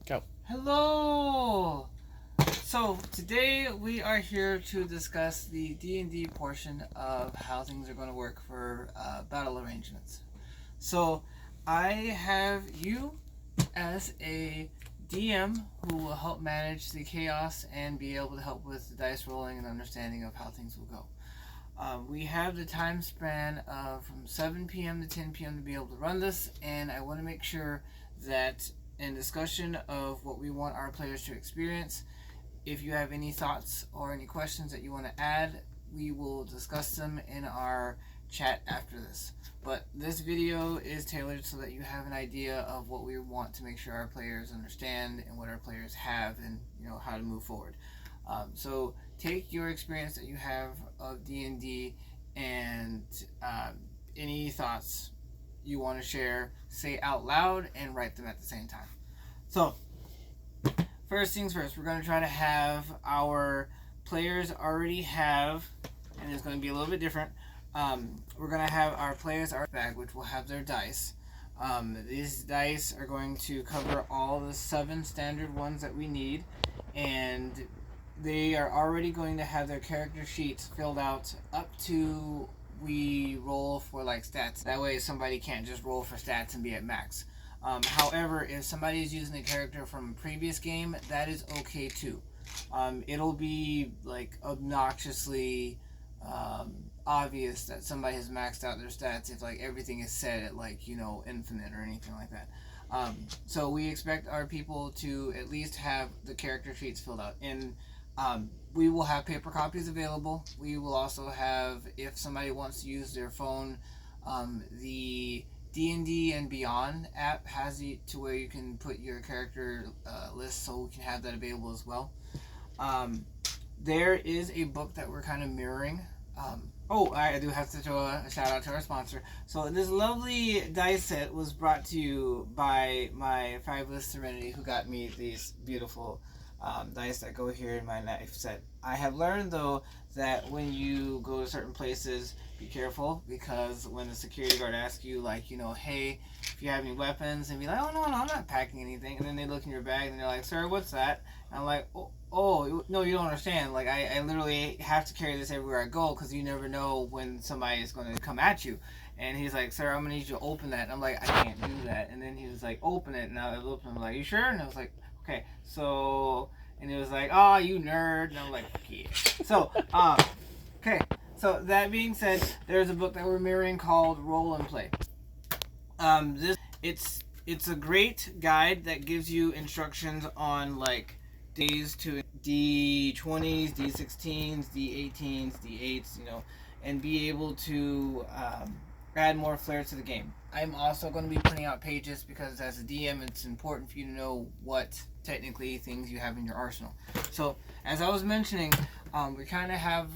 Go. Hello! So, today we are here to discuss the D&D portion of how things are going to work for battle arrangements. So, I have you as a DM who will help manage the chaos and be able to help with the dice rolling and understanding of how things will go. We have the time span of from 7 p.m. to 10 p.m. to be able to run this, and I want to make sure that in discussion of what we want our players to experience, if you have any thoughts or any questions that you want to add, we will discuss them in our chat after this. But this video is tailored so that you have an idea of what we want to make sure our players understand and what our players have, and how to move forward. So take your experience that you have of D&D and any thoughts you want to share, say out loud and write them at the same time. So first things first, we're going to try to have our players already have, and it's going to be a little bit different. We're going to have our players our bag, which will have their dice. These dice are going to cover all the 7 standard ones that we need, and they are already going to have their character sheets filled out up to we roll for like stats. That way somebody can't just roll for stats and be at max. However, if somebody is using a character from a previous game, that is okay too. It'll be like obnoxiously obvious that somebody has maxed out their stats if like everything is set at like infinite or anything like that. So we expect our people to at least have the character sheets filled out. And we will have paper copies available. We will also have, if somebody wants to use their phone, the D&D and Beyond app has it to where you can put your character list, so we can have that available as well. There is a book that we're kind of mirroring. I do have to throw a shout out to our sponsor. So this lovely dice set was brought to you by my fabulous Serenity, who got me these beautiful dice that go here in my knife set. I have learned though that when you go to certain places, be careful, because when the security guard asks you like, hey, if you have any weapons, and be like, oh no, I'm not packing anything, and then they look in your bag and they're like, sir, what's that? And I'm like, oh no, you don't understand. Like I literally have to carry this everywhere I go, because you never know when somebody is going to come at you. And he's like, sir, I'm gonna need you to open that. And I'm like, I can't do that. And then he was like, open it. And I looked and I'm like, you sure? And I was like, okay, so, and he was like, oh, you nerd. And I'm like, yeah. So, okay. So that being said, there's a book that we're mirroring called Roll and Play. It's a great guide that gives you instructions on like days to D20s, D16s, D18s, D8s, and be able to add more flair to the game. I'm also going to be printing out pages, because as a DM, it's important for you to know what technically things you have in your arsenal. So, as I was mentioning, we kind of have,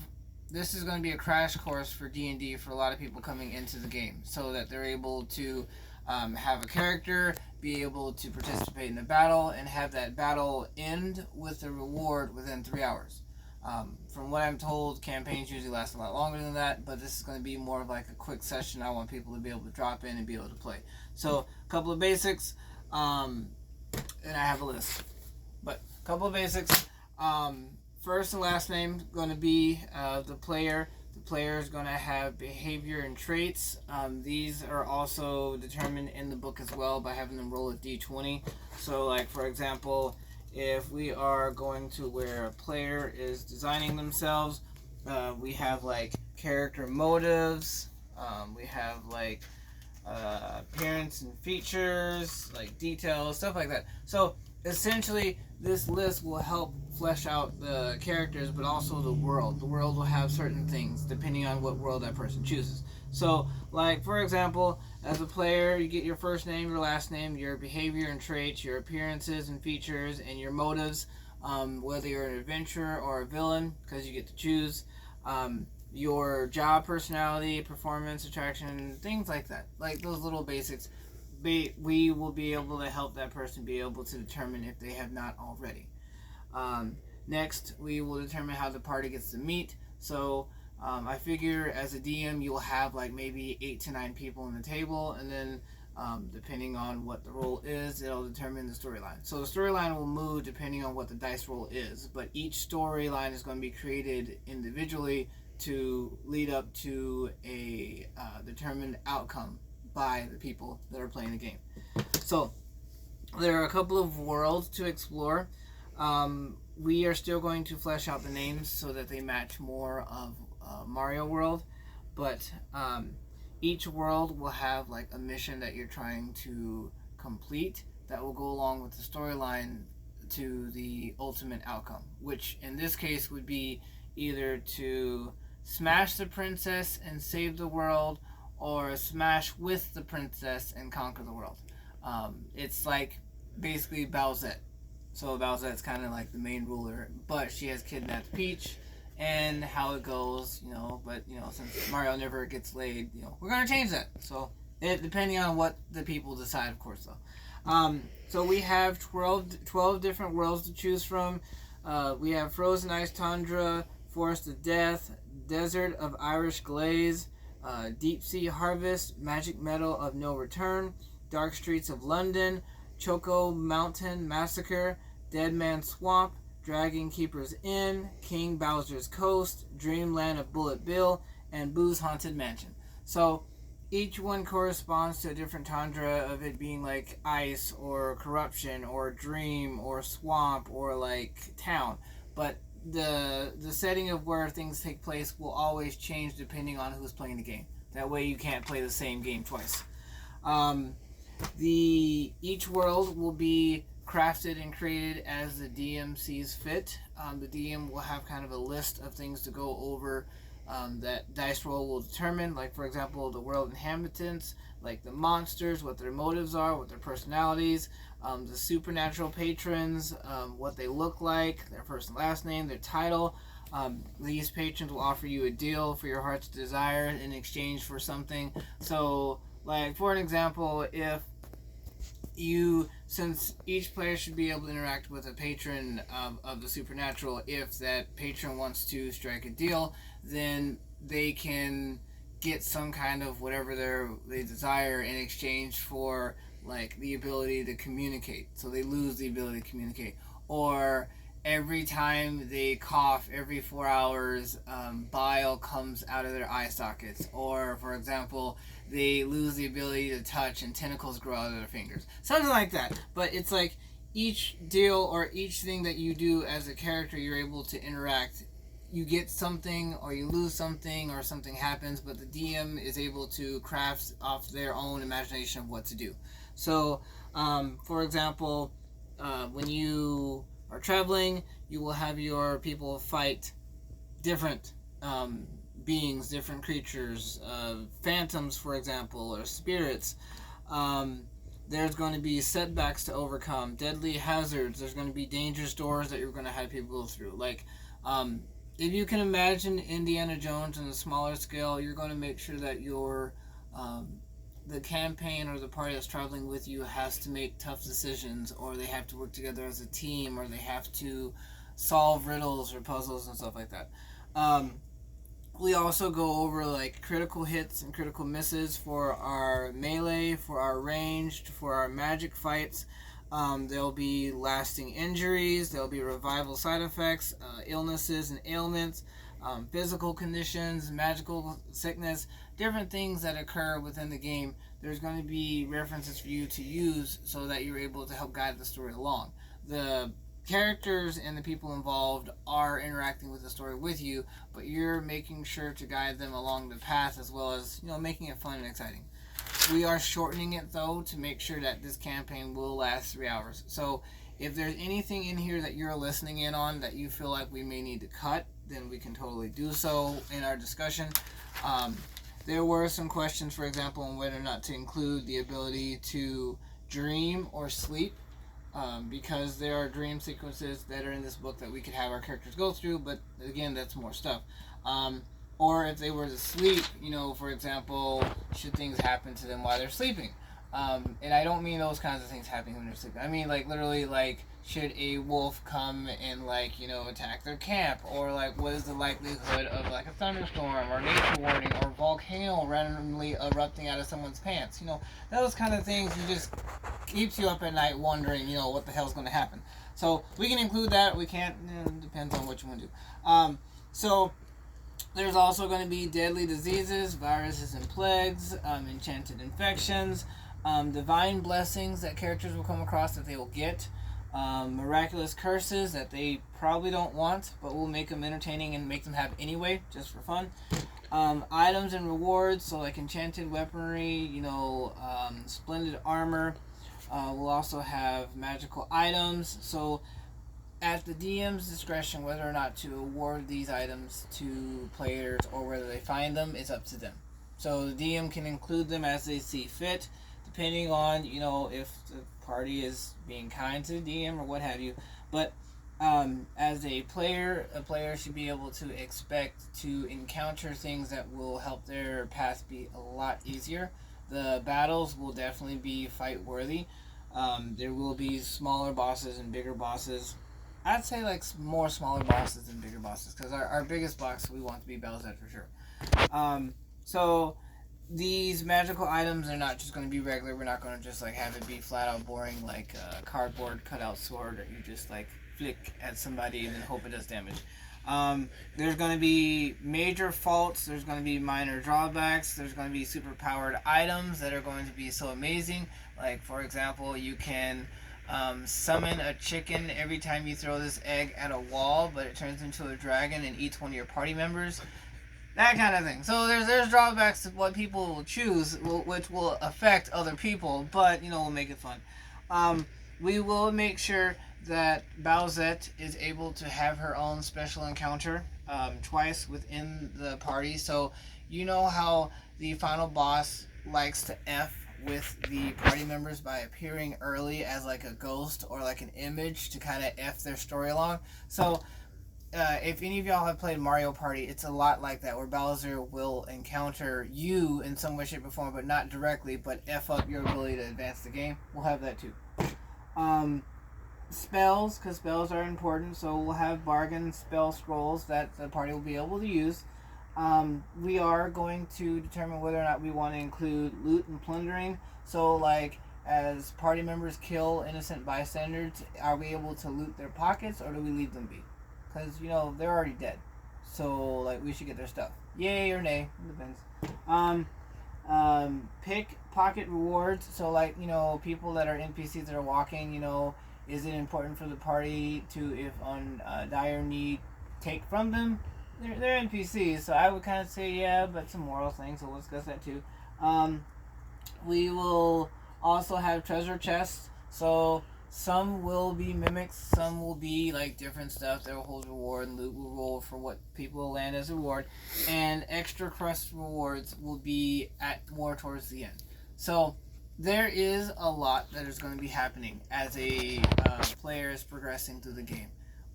this is going to be a crash course for D&D for a lot of people coming into the game, so that they're able to have a character, be able to participate in a battle, and have that battle end with a reward within 3 hours. From what I'm told, campaigns usually last a lot longer than that, but this is going to be more of like a quick session. I want people to be able to drop in and be able to play. So, a couple of basics, and I have a list. But, a couple of basics. First and last name going to be the player. The player is going to have behavior and traits. These are also determined in the book as well by having them roll a d20. So, like, for example, if we are going to where a player is designing themselves, we have like character motives, we have like appearance and features, like details, stuff like that. So essentially this list will help flesh out the characters, but also the world. The world will have certain things depending on what world that person chooses. So, like, for example, as a player, you get your first name, your last name, your behavior and traits, your appearances and features, and your motives, whether you're an adventurer or a villain, because you get to choose, your job, personality, performance, attraction, things like that. Like those little basics. We will be able to help that person be able to determine if they have not already. Next, we will determine how the party gets to meet. So, I figure as a DM, you'll have like maybe 8 to 9 people on the table, and then Depending on what the role is, it'll determine the storyline. So the storyline will move depending on what the dice roll is, but each storyline is going to be created individually to lead up to a determined outcome by the people that are playing the game. So there are a couple of worlds to explore. We are still going to flesh out the names so that they match more of Mario World, but each world will have like a mission that you're trying to complete that will go along with the storyline to the ultimate outcome, which in this case would be either to smash the princess and save the world, or smash with the princess and conquer the world. It's like basically Bowsette. So Bowsette's kind of like the main ruler, but she has kidnapped Peach, and how it goes, but since Mario never gets laid, we're gonna change that. So depending on what the people decide, of course, though. So we have 12 different worlds to choose from. We have Frozen Ice Tundra, Forest of Death, Desert of Irish Glaze, Deep Sea Harvest, Magic Meadow of No Return, Dark Streets of London, Choco Mountain Massacre, Dead Man's Swamp, Dragon Keeper's Inn, King Bowser's Coast, Dreamland of Bullet Bill, and Boo's Haunted Mansion. So each one corresponds to a different tundra of it being like ice or corruption or dream or swamp or like town. But the setting of where things take place will always change depending on who's playing the game. That way you can't play the same game twice. Each world will be crafted and created as the DM sees fit. The DM will have kind of a list of things to go over that dice roll will determine, like for example the world inhabitants, like the monsters, what their motives are, what their personalities, the supernatural patrons, what they look like, their first and last name, their title. These patrons will offer you a deal for your heart's desire in exchange for something. So like for an example, since each player should be able to interact with a patron of the supernatural, if that patron wants to strike a deal, then they can get some kind of whatever they desire in exchange for like the ability to communicate. So they lose the ability to communicate. Or every time they cough, every 4 hours, bile comes out of their eye sockets. Or, for example, they lose the ability to touch and tentacles grow out of their fingers. Something like that. But it's like each deal or each thing that you do as a character, you're able to interact. You get something or you lose something or something happens, but the DM is able to craft off their own imagination of what to do. So, for example, when you are traveling, you will have your people fight different beings, different creatures, phantoms, for example, or spirits. There's going to be setbacks to overcome, deadly hazards. There's going to be dangerous doors that you're going to have people go through. Like, if you can imagine Indiana Jones on a smaller scale, you're going to make sure that your the campaign or the party that's traveling with you has to make tough decisions, or they have to work together as a team, or they have to solve riddles or puzzles and stuff like that. We also go over like critical hits and critical misses for our melee, for our ranged, for our magic fights. There'll be lasting injuries, there'll be revival side effects, illnesses and ailments, physical conditions, magical sickness, different things that occur within the game. There's going to be references for you to use so that you're able to help guide the story along. The characters and the people involved are interacting with the story with you, but you're making sure to guide them along the path as well as, making it fun and exciting. We are shortening it though to make sure that this campaign will last 3 hours. So if there's anything in here that you're listening in on that you feel like we may need to cut, then we can totally do so in our discussion. There were some questions, for example, on whether or not to include the ability to dream or sleep, because there are dream sequences that are in this book that we could have our characters go through, but again, that's more stuff. Or if they were to sleep, for example, should things happen to them while they're sleeping? And I don't mean those kinds of things happening when they're sleeping. I mean like literally like should a wolf come and like attack their camp, or like what is the likelihood of like a thunderstorm or nature warning or volcano randomly erupting out of someone's pants. Those kind of things you just keeps you up at night wondering what the hell's going to happen. So we can include that. We can't. Depends on what you want to do. So there's also going to be deadly diseases, viruses and plagues, enchanted infections, divine blessings that characters will come across that they will get, miraculous curses that they probably don't want, but will make them entertaining and make them have anyway, just for fun. Items and rewards, so like enchanted weaponry, splendid armor. We'll also have magical items. So at the DM's discretion, whether or not to award these items to players or whether they find them is up to them. So the DM can include them as they see fit, depending on if the party is being kind to the DM or what have you. But as a player should be able to expect to encounter things that will help their path be a lot easier. The battles will definitely be fight worthy. There will be smaller bosses and bigger bosses. I'd say like more smaller bosses than bigger bosses, because our biggest boss we want to be Belzed for sure. So these magical items are not just going to be regular. We're not going to just like have it be flat out boring like a cardboard cutout sword that you just like flick at somebody and then hope it does damage. There's going to be major faults. There's going to be minor drawbacks. There's going to be super powered items that are going to be so amazing. Like for example, you can summon a chicken every time you throw this egg at a wall, but it turns into a dragon and eats one of your party members. That kind of thing. So there's drawbacks to what people will choose, which will affect other people, but we'll make it fun. We will make sure that Bowsette is able to have her own special encounter twice within the party. So how the final boss likes to F with the party members by appearing early as like a ghost or like an image to kind of F their story along. So if any of y'all have played Mario Party, it's a lot like that, where Bowser will encounter you in some way, shape, or form, but not directly, but F up your ability to advance the game. We'll have that too. Spells, because spells are important, so we'll have bargain spell scrolls that the party will be able to use. We are going to determine whether or not we want to include loot and plundering. So, like, as party members kill innocent bystanders, are we able to loot their pockets, or do we leave them be? Because, they're already dead. So, like, we should get their stuff. Yay or nay. It depends. Pickpocket rewards. So, like, people that are NPCs that are walking, is it important for the party to, if on dire need, take from them? They're NPCs, so I would kind of say yeah, but some moral things, so we'll discuss that too. We will also have treasure chests. So some will be mimics, some will be like different stuff that will hold reward, and loot will roll for what people will land as a reward, and extra crust rewards will be at more towards the end. So there is a lot that is going to be happening as a player is progressing through the game.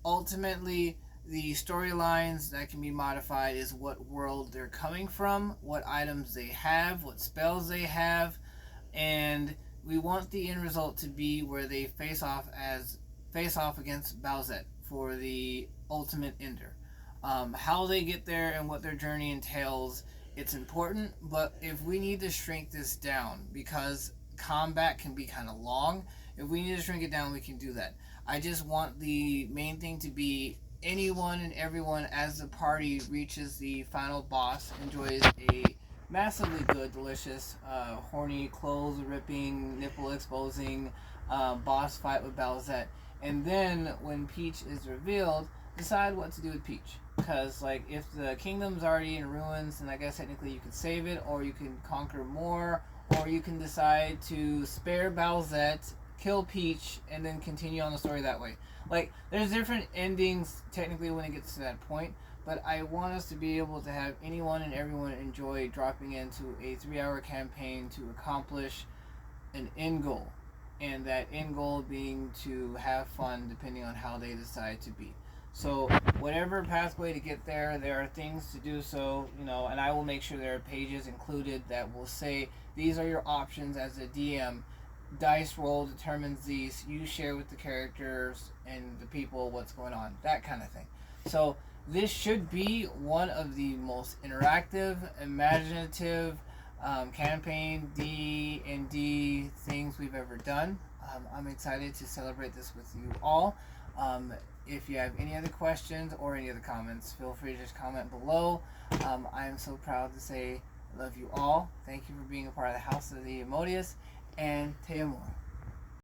Ultimately, the storylines that can be modified is what world they're coming from, what items they have, what spells they have, and we want the end result to be where they face off against Bowsette for the ultimate ender. How they get there and what their journey entails, it's important, but if we need to shrink this down, because combat can be kind of long, if we need to shrink it down, we can do that. I just want the main thing to be anyone and everyone, as the party reaches the final boss, enjoys a massively good, delicious, horny, clothes ripping, nipple exposing boss fight with Bowsette. And then when Peach is revealed, decide what to do with Peach. Because, like, if the kingdom's already in ruins, then I guess technically you can save it, or you can conquer more, or you can decide to spare Bowsette, kill Peach, and then continue on the story that way. Like, there's different endings technically when it gets to that point, but I want us to be able to have anyone and everyone enjoy dropping into a 3-hour campaign to accomplish an end goal, and that end goal being to have fun depending on how they decide to be. So whatever pathway to get there, there are things to do so, you know, and I will make sure there are pages included that will say these are your options as a DM. Dice roll determines these. You share with the characters and the people what's going on, that kind of thing. So this should be one of the most interactive, imaginative campaign D&D things we've ever done. I'm excited to celebrate this with you all. If you have any other questions or any other comments, feel free to just comment below. I am so proud to say I love you all. Thank you for being a part of the House of the Emodius, and Te Amor.